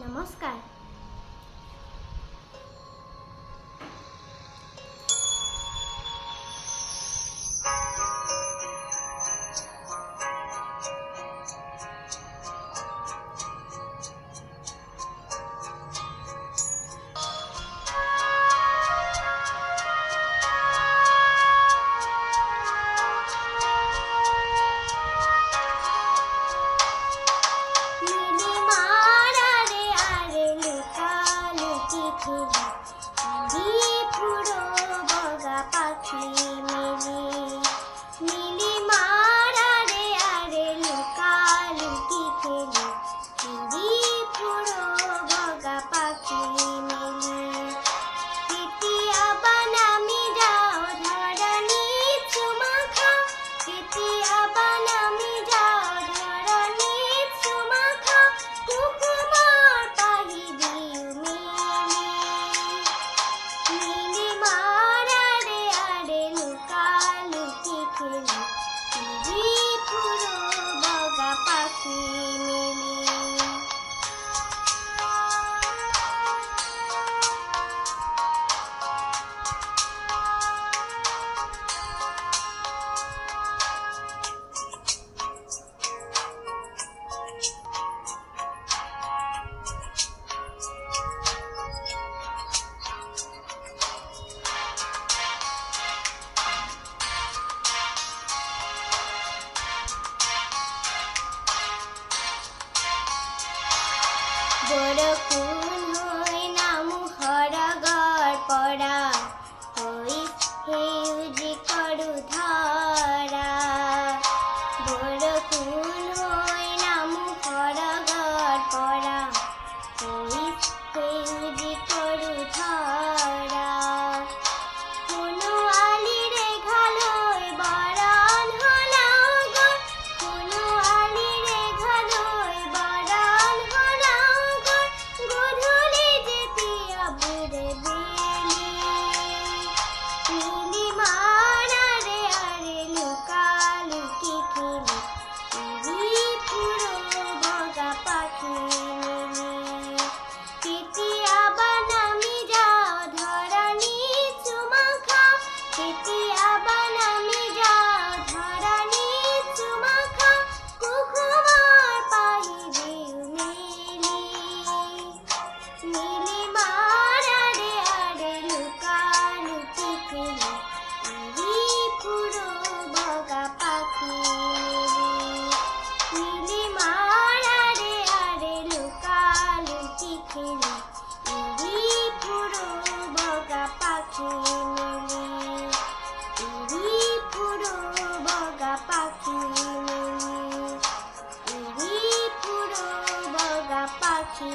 নমস্কাৰ। বৰষুণ হৈ নামুখৰ গৰ পৰা হৈ সেউজী কৰো ধৰা। বৰষুণ হৈ নামুখৰ গৰ পৰা হৈ সেউজী কৰো ধৰা। কোনো আলিৰে ঘালৈ বৰণ হলাও গৈ, কোনো আলিৰে ঘালৈ বৰণ হলাও গৈ, গধূলি যেতিয়া বুৰে বেলি নীলিমাৰাৰে আৰে লুকা লুকি খেলি উৰি ফুৰো বগা পাখি মেলি। কেতিয়াবা নামি যাওঁ ধৰণী চুমা খাওঁ, কেতিয়াবা নামি যাওঁ ধৰণী চুমা খাওঁ, কুসুমৰ পাহি দিওঁ মেলি। নীলিমাৰাৰে আৰে লুকা লুকি খেলি উৰি ফুৰো বগা পাখি মেলি। নীলিমাৰাৰে আৰে লুকা লুকি খেলি উৰি ফুৰো বগা পাখি মেলি। উৰি ফুৰো বগা পাখি মেলি। উৰি ফুৰো বগা পাখি